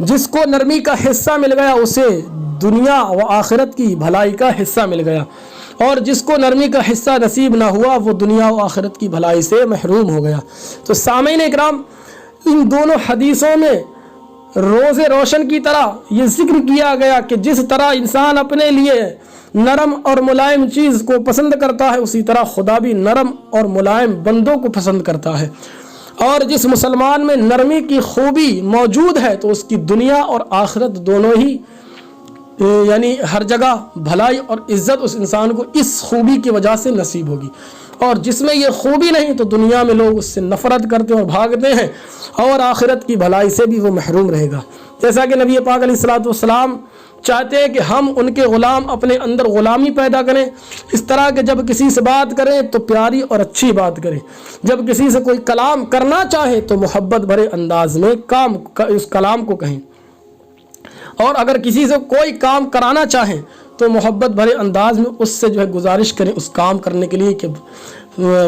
جس کو نرمی کا حصہ مل گیا اسے دنیا و آخرت کی بھلائی کا حصہ مل گیا، اور جس کو نرمی کا حصہ نصیب نہ ہوا وہ دنیا و آخرت کی بھلائی سے محروم ہو گیا۔ تو سامعین اکرام، ان دونوں حدیثوں میں روز روشن کی طرح یہ ذکر کیا گیا کہ جس طرح انسان اپنے لیے نرم اور ملائم چیز کو پسند کرتا ہے، اسی طرح خدا بھی نرم اور ملائم بندوں کو پسند کرتا ہے، اور جس مسلمان میں نرمی کی خوبی موجود ہے تو اس کی دنیا اور آخرت دونوں ہی یعنی ہر جگہ بھلائی اور عزت اس انسان کو اس خوبی کی وجہ سے نصیب ہوگی، اور جس میں یہ خوبی نہیں تو دنیا میں لوگ اس سے نفرت کرتے اور بھاگتے ہیں، اور آخرت کی بھلائی سے بھی وہ محروم رہے گا۔ جیسا کہ نبی پاک علیہ الصلوۃ والسلام چاہتے ہیں کہ ہم ان کے غلام اپنے اندر غلامی پیدا کریں، اس طرح کہ جب کسی سے بات کریں تو پیاری اور اچھی بات کریں، جب کسی سے کوئی کلام کرنا چاہے تو محبت بھرے انداز میں اس کلام کو کہیں، اور اگر کسی سے کوئی کام کرانا چاہیں تو محبت بھرے انداز میں اس سے جو ہے گزارش کریں اس کام کرنے کے لیے کہ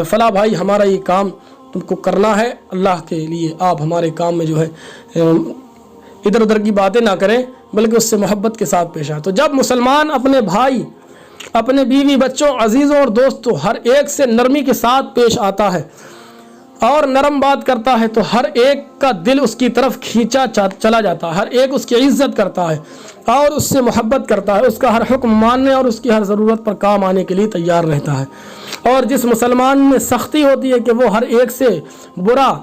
فلاں بھائی ہمارا یہ کام تم کو کرنا ہے، اللہ کے لیے آپ ہمارے کام میں جو ہے ادھر ادھر کی باتیں نہ کریں بلکہ اس سے محبت کے ساتھ پیش آئیں۔ تو جب مسلمان اپنے بھائی، اپنے بیوی بچوں، عزیزوں اور دوستوں ہر ایک سے نرمی کے ساتھ پیش آتا ہے اور نرم بات کرتا ہے تو ہر ایک کا دل اس کی طرف کھینچا چلا جاتا ہے، ہر ایک اس کی عزت کرتا ہے اور اس سے محبت کرتا ہے، اس کا ہر حکم ماننے اور اس کی ہر ضرورت پر کام آنے کے لیے تیار رہتا ہے۔ اور جس مسلمان میں سختی ہوتی ہے کہ وہ ہر ایک سے برا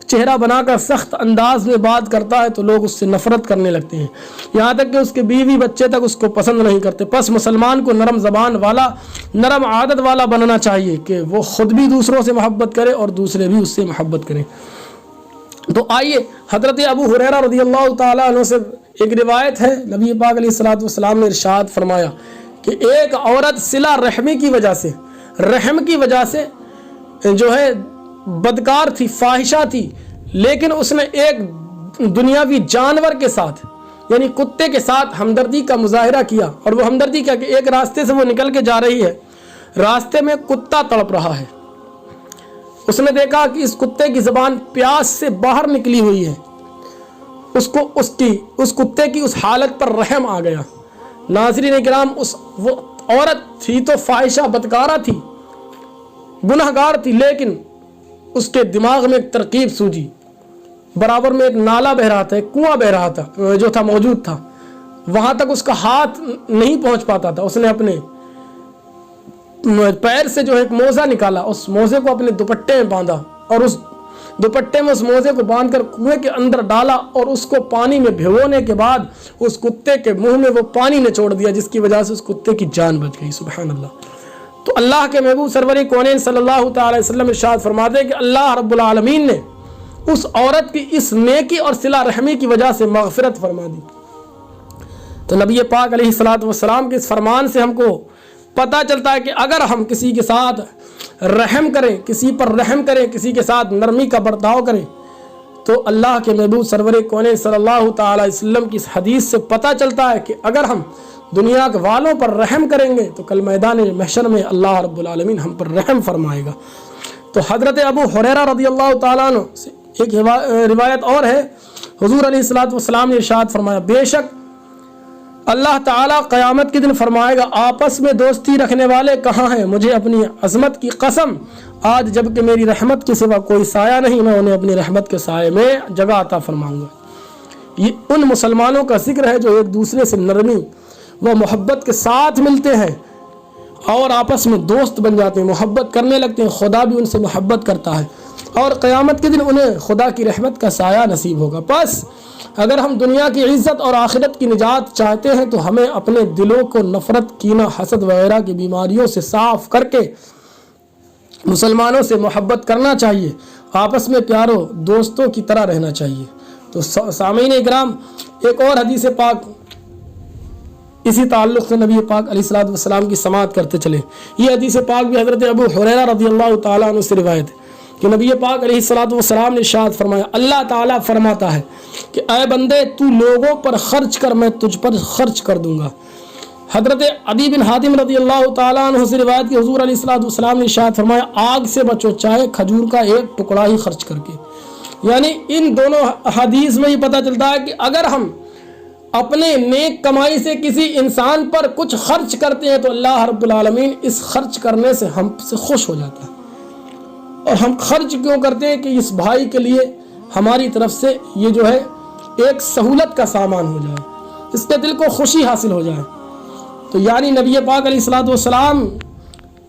چہرہ بنا کر سخت انداز میں بات کرتا ہے تو لوگ اس سے نفرت کرنے لگتے ہیں، یہاں تک کہ اس کے بیوی بچے تک اس کو پسند نہیں کرتے۔ پس مسلمان کو نرم زبان والا، نرم عادت والا بننا چاہیے کہ وہ خود بھی دوسروں سے محبت کرے اور دوسرے بھی اس سے محبت کریں۔ تو آئیے حضرت ابو ہریرہ رضی اللہ تعالیٰ عنہ سے ایک روایت ہے، نبی پاک علیہ الصلوۃ والسلام نے ارشاد فرمایا کہ ایک عورت صلہ رحمی کی وجہ سے، رحم کی وجہ سے جو ہے بدکار تھی، فاحشہ تھی، لیکن اس نے ایک دنیاوی جانور کے ساتھ یعنی کتے کے ساتھ ہمدردی کا مظاہرہ کیا، اور وہ ہمدردی کیا کہ ایک راستے سے وہ نکل کے جا رہی ہے، راستے میں کتا تڑپ رہا ہے، اس نے دیکھا کہ اس کتے کی زبان پیاس سے باہر نکلی ہوئی ہے، اس کتے کی اس حالت پر رحم آ گیا۔ ناظرین کرام، وہ عورت تھی تو فاحشہ بدکارہ تھی، گنہگار تھی، لیکن اس کے دماغ میں ایک ترکیب سوجی، برابر میں ایک نالا بہ رہا تھا، ایک کنواں بہ رہا تھا جو تھا موجود تھا، وہاں تک اس کا ہاتھ نہیں پہنچ پاتا تھا، اس نے اپنے پیر سے جو ایک موزہ نکالا، اس موزے کو اپنے دوپٹے میں باندھا اور اس دوپٹے میں اس موزے کو باندھ کر کنویں کے اندر ڈالا اور اس کو پانی میں بھگونے کے بعد اس کتے کے منہ میں وہ پانی نچوڑ دیا، جس کی وجہ سے اس کتے کی جان بچ گئی۔ سبحان اللہ۔ تو اللہ کے محبوب سرور کونین صلی اللہ تعالی وسلم ارشاد فرماتے ہیں کہ اللہ رب العالمین نے اس عورت کی اس نیکی اور صلہ رحمی کی وجہ سے مغفرت فرما دی۔ تو نبی پاک علیہ الصلوۃ والسلام کے اس فرمان سے ہم کو پتہ چلتا ہے کہ اگر ہم کسی کے ساتھ رحم کریں، کسی پر رحم کریں، کسی کے ساتھ نرمی کا برتاؤ کریں، تو اللہ کے محبوب سرور کونین صلی اللہ تعالی وسلم کی اس حدیث سے پتہ چلتا ہے کہ اگر ہم دنیا کے والوں پر رحم کریں گے تو کل میدان محشر میں اللہ رب العالمین ہم پر رحم فرمائے گا۔ تو حضرت ابو ہریرہ رضی اللہ تعالیٰ عنہ سے ایک روایت اور ہے، حضور علیہ الصلوۃ والسلام نے ارشاد فرمایا، بے شک اللہ تعالیٰ قیامت کے دن فرمائے گا، آپس میں دوستی رکھنے والے کہاں ہیں؟ مجھے اپنی عظمت کی قسم، آج جب کہ میری رحمت کے سوا کوئی سایہ نہیں، میں انہیں اپنی رحمت کے سائے میں جگہ عطا فرماؤں گا۔ یہ ان مسلمانوں کا ذکر ہے جو ایک دوسرے سے نرمی و محبت کے ساتھ ملتے ہیں اور آپس میں دوست بن جاتے ہیں، محبت کرنے لگتے ہیں، خدا بھی ان سے محبت کرتا ہے اور قیامت کے دن انہیں خدا کی رحمت کا سایہ نصیب ہوگا۔ پس اگر ہم دنیا کی عزت اور آخرت کی نجات چاہتے ہیں تو ہمیں اپنے دلوں کو نفرت، کینہ، حسد وغیرہ کی بیماریوں سے صاف کر کے مسلمانوں سے محبت کرنا چاہیے، آپس میں پیاروں دوستوں کی طرح رہنا چاہیے۔ تو سامعین اکرام، ایک اور حدیث پاک اسی تعلق سے نبی پاک علیہ الصلوۃ والسلام کی سماعت کرتے چلے۔ یہ حدیث پاک بھی حضرت ابو ہریرہ رضی اللہ تعالیٰ عنہ سے روایت ہے کہ نبی پاک علیہ الصلوۃ والسلام نے ارشاد فرمایا، اللہ تعالیٰ فرماتا ہے کہ اے بندے تو لوگوں پر خرچ کر، میں تجھ پر خرچ کر دوں گا۔ حضرت عدی بن حاتم رضی اللہ تعالیٰ عنہ سے روایت کہ حضور علیہ الصلوۃ والسلام نے ارشاد فرمایا، آگ سے بچو چاہے کھجور کا ایک ٹکڑا ہی خرچ کر کے، یعنی ان دونوں حدیث میں یہ پتہ چلتا ہے کہ اگر ہم اپنے نیک کمائی سے کسی انسان پر کچھ خرچ کرتے ہیں تو اللہ رب العالمین اس خرچ کرنے سے ہم سے خوش ہو جاتا ہے. اور ہم خرچ کیوں کرتے ہیں کہ اس بھائی کے لیے ہماری طرف سے یہ جو ہے ایک سہولت کا سامان ہو جائے, اس کے دل کو خوشی حاصل ہو جائے. تو یعنی نبی پاک علیہ الصلوۃ والسلام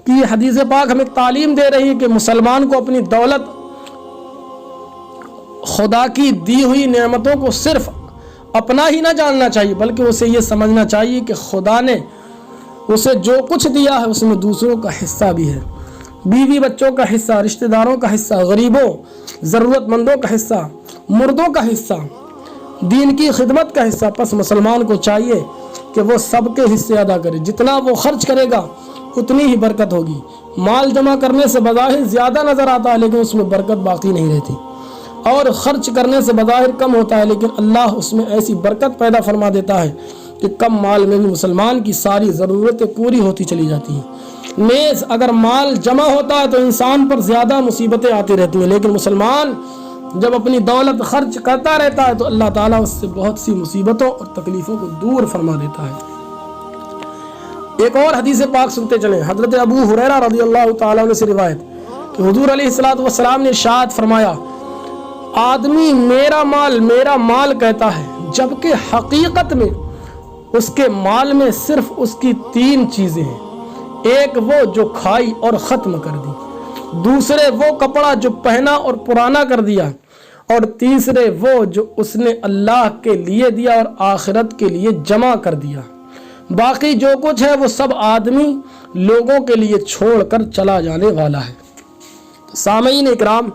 کی حدیث پاک ہمیں تعلیم دے رہی ہے کہ مسلمان کو اپنی دولت, خدا کی دی ہوئی نعمتوں کو صرف اپنا ہی نہ جاننا چاہیے, بلکہ اسے یہ سمجھنا چاہیے کہ خدا نے اسے جو کچھ دیا ہے اس میں دوسروں کا حصہ بھی ہے, بیوی بچوں کا حصہ, رشتہ داروں کا حصہ, غریبوں ضرورت مندوں کا حصہ, مردوں کا حصہ, دین کی خدمت کا حصہ. پس مسلمان کو چاہیے کہ وہ سب کے حصے ادا کرے. جتنا وہ خرچ کرے گا اتنی ہی برکت ہوگی. مال جمع کرنے سے بظاہر زیادہ نظر آتا ہے لیکن اس میں برکت باقی نہیں رہتی, اور خرچ کرنے سے بظاہر کم ہوتا ہے لیکن اللہ اس میں ایسی برکت پیدا فرما دیتا ہے کہ کم مال میں بھی مسلمان کی ساری ضرورتیں پوری ہوتی چلی جاتی ہیں. نیز اگر مال جمع ہوتا ہے تو انسان پر زیادہ مصیبتیں آتی رہتی ہیں, لیکن مسلمان جب اپنی دولت خرچ کرتا رہتا ہے تو اللہ تعالیٰ اس سے بہت سی مصیبتوں اور تکلیفوں کو دور فرما دیتا ہے. ایک اور حدیث پاک سنتے چلیں. حضرت ابو ہریرہ رضی اللہ تعالیٰ عنہ سے روایت کہ حضور علیہ الصلوۃ والسلام نے ارشاد فرمایا, آدمی میرا مال کہتا ہے جبکہ حقیقت میں اس کے مال میں صرف اس کی 3 چیزیں ہیں. ایک وہ جو کھائی اور ختم کر دی, دوسرے وہ کپڑا جو پہنا اور پرانا کر دیا, اور تیسرے وہ جو اس نے اللہ کے لیے دیا اور آخرت کے لیے جمع کر دیا. باقی جو کچھ ہے وہ سب آدمی لوگوں کے لیے چھوڑ کر چلا جانے والا ہے. سامعین اکرام,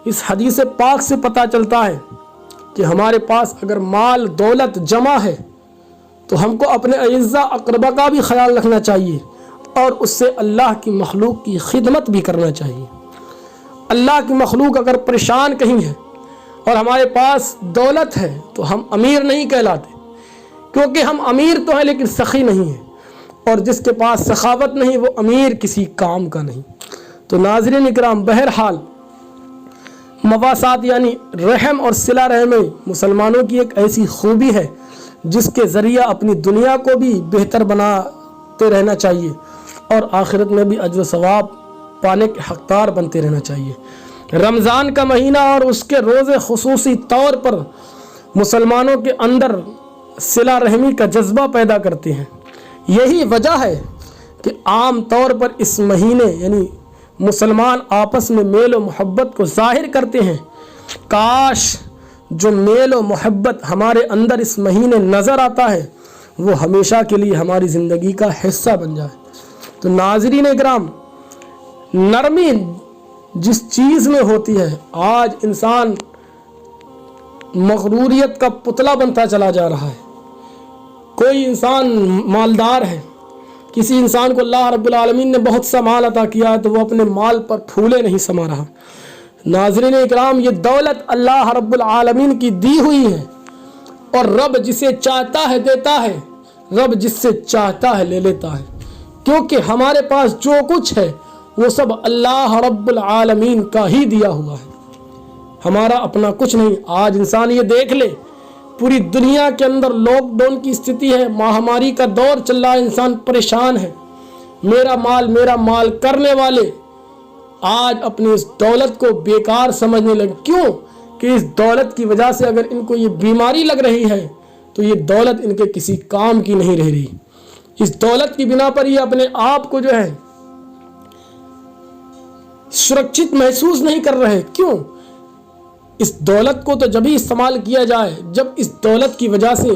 اس حدیث پاک سے پتہ چلتا ہے کہ ہمارے پاس اگر مال دولت جمع ہے تو ہم کو اپنے اعزاء اقربا کا بھی خیال رکھنا چاہیے اور اس سے اللہ کی مخلوق کی خدمت بھی کرنا چاہیے. اللہ کی مخلوق اگر پریشان کہیں ہے اور ہمارے پاس دولت ہے تو ہم امیر نہیں کہلاتے, کیونکہ ہم امیر تو ہیں لیکن سخی نہیں ہیں, اور جس کے پاس سخاوت نہیں وہ امیر کسی کام کا نہیں. تو ناظرین اکرام, بہرحال مواسات یعنی رحم اور صلہ رحمی مسلمانوں کی ایک ایسی خوبی ہے جس کے ذریعہ اپنی دنیا کو بھی بہتر بناتے رہنا چاہیے اور آخرت میں بھی اجر و ثواب پانے کے حقدار بنتے رہنا چاہیے. رمضان کا مہینہ اور اس کے روزے خصوصی طور پر مسلمانوں کے اندر صلہ رحمی کا جذبہ پیدا کرتے ہیں. یہی وجہ ہے کہ عام طور پر اس مہینے یعنی مسلمان آپس میں میل و محبت کو ظاہر کرتے ہیں. کاش جو میل و محبت ہمارے اندر اس مہینے نظر آتا ہے وہ ہمیشہ کے لیے ہماری زندگی کا حصہ بن جائے. تو ناظرین اکرام, نرمی جس چیز میں ہوتی ہے, آج انسان مغروریت کا پتلا بنتا چلا جا رہا ہے. کوئی انسان مالدار ہے, کسی انسان کو اللہ رب العالمین نے بہت سا مال عطا کیا ہے تو وہ اپنے مال پر پھولے نہیں سما رہا. ناظرین اکرام, یہ دولت اللہ رب العالمین کی دی ہوئی ہے اور رب جسے چاہتا ہے دیتا ہے, رب جس سے چاہتا ہے لے لیتا ہے, کیونکہ ہمارے پاس جو کچھ ہے وہ سب اللہ رب العالمین کا ہی دیا ہوا ہے, ہمارا اپنا کچھ نہیں. آج انسان یہ دیکھ لے, پوری دنیا کے اندر لاک ڈاؤن کی استھتی ہے, مہاماری کا دور چل رہا ہے, انسان پریشان ہے. میرا مال کرنے والے آج اپنی اس دولت کو بیکار سمجھنے لگے. کیوں کہ اس دولت کی وجہ سے اگر ان کو یہ بیماری لگ رہی ہے تو یہ دولت ان کے کسی کام کی نہیں رہ رہی. اس دولت کی بنا پر یہ اپنے آپ کو جو ہے سرکشت محسوس نہیں کر رہے. کیوں؟ اس دولت کو تو جب ہی استعمال کیا جائے جب اس دولت کی وجہ سے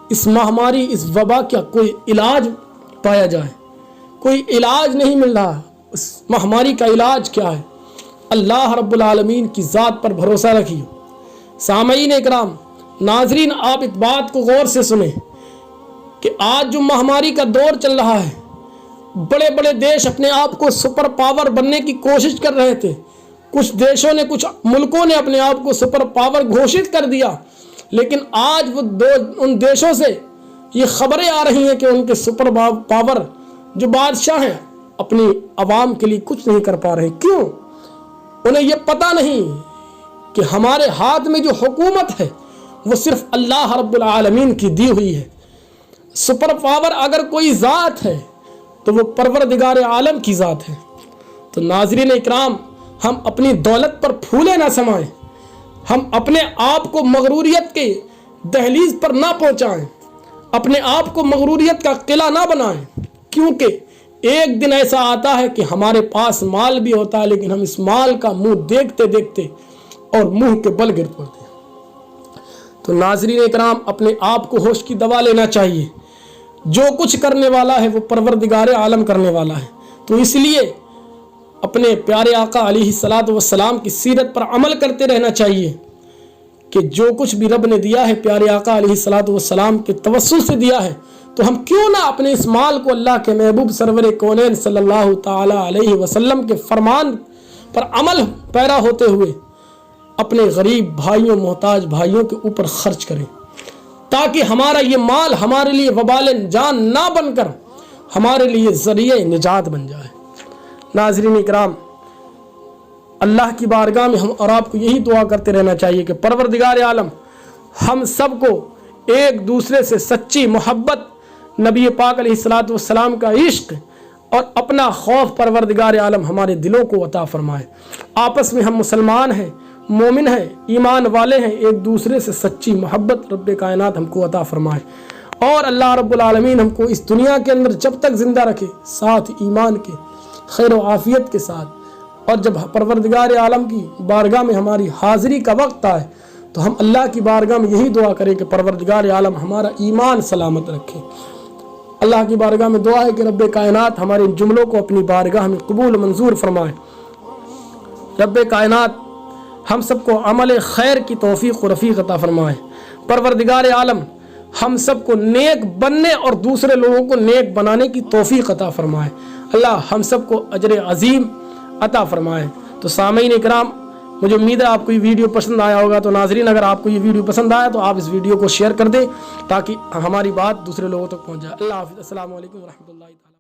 اس مہاماری, اس وبا کا کوئی علاج پایا جائے. کوئی علاج نہیں مل رہا. اس مہاماری کا علاج کیا ہے؟ اللہ رب العالمین کی ذات پر بھروسہ رکھیے. سامعین اکرام, ناظرین, آپ اس بات کو غور سے سنیں کہ آج جو مہاماری کا دور چل رہا ہے, بڑے بڑے دیش اپنے آپ کو سپر پاور بننے کی کوشش کر رہے تھے. کچھ دیشوں نے, کچھ ملکوں نے اپنے آپ کو سپر پاور گھوشت کر دیا, لیکن آج وہ ان دیشوں سے یہ خبریں آ رہی ہیں کہ ان کے سپر پاور جو بادشاہ ہیں اپنی عوام کے لیے کچھ نہیں کر پا رہے. کیوں؟ انہیں یہ پتہ نہیں کہ ہمارے ہاتھ میں جو حکومت ہے وہ صرف اللہ رب العالمین کی دی ہوئی ہے۔ سپر پاور اگر کوئی ذات ہے تو وہ پروردگار عالم کی ذات ہے۔ تو ناظرین اکرام، ہم اپنی دولت پر پھولے نہ سمائیں، ہم اپنے آپ کو مغروریت کے دہلیز پر نہ پہنچائیں، اپنے آپ کو مغروریت کا قلعہ نہ بنائیں، کیونکہ ایک دن ایسا آتا ہے کہ ہمارے پاس مال بھی ہوتا ہے لیکن ہم اس مال کا منہ دیکھتے دیکھتے اور منہ کے بل گر پڑتے ہیں۔ تو ناظرین اکرام، اپنے آپ کو ہوش کی دوا لینا چاہیے۔ جو کچھ کرنے والا ہے وہ پروردگار عالم کرنے والا ہے۔ تو اس لیے اپنے پیارے آقا علیہ الصلاۃ والسلام کی سیرت پر عمل کرتے رہنا چاہیے کہ جو کچھ بھی رب نے دیا ہے پیارے آقا علیہ الصلاۃ والسلام کے توسل سے دیا ہے، تو ہم کیوں نہ اپنے اس مال کو اللہ کے محبوب سرور کونین صلی اللہ تعالی علیہ وسلم کے فرمان پر عمل پیرا ہوتے ہوئے اپنے غریب بھائیوں، محتاج بھائیوں کے اوپر خرچ کریں، تاکہ ہمارا یہ مال ہمارے لیے وبال جان نہ بن کر ہمارے لیے ذریعہ نجات بن جائے۔ ناظرین اکرام، اللہ کی بارگاہ میں ہم اور آپ کو یہی دعا کرتے رہنا چاہیے کہ پروردگار عالم ہم سب کو ایک دوسرے سے سچی محبت، نبی پاک علیہ الصلاۃ والسلام کا عشق اور اپنا خوف پروردگار عالم ہمارے دلوں کو عطا فرمائے۔ آپس میں ہم مسلمان ہیں، مومن ہیں، ایمان والے ہیں، ایک دوسرے سے سچی محبت رب کائنات ہم کو عطا فرمائے، اور اللہ رب العالمین ہم کو اس دنیا کے اندر جب تک زندہ رکھے ساتھ ایمان کے، خیر و عافیت کے ساتھ، اور جب پروردگار عالم کی بارگاہ میں ہماری حاضری کا وقت آئے تو ہم اللہ کی بارگاہ میں یہی دعا کریں کہ پروردگار عالم ہمارا ایمان سلامت رکھے۔ اللہ کی بارگاہ میں دعا ہے کہ رب کائنات ہمارے ان جملوں کو اپنی بارگاہ میں قبول منظور فرمائے۔ رب کائنات ہم سب کو عمل خیر کی توفیق و رفیق عطا فرمائے۔ پروردگار عالم ہم سب کو نیک بننے اور دوسرے لوگوں کو نیک بنانے کی توفیق عطا فرمائے۔ اللہ ہم سب کو اجر عظیم عطا فرمائے۔ تو سامعین اکرام، مجھے امید ہے آپ کو یہ ویڈیو پسند آیا ہوگا۔ تو ناظرین، اگر آپ کو یہ ویڈیو پسند آیا تو آپ اس ویڈیو کو شیئر کر دیں تاکہ ہماری بات دوسرے لوگوں تک پہنچ جائے۔ اللہ حافظ، السلام علیکم ورحمۃ اللہ تعالیٰ۔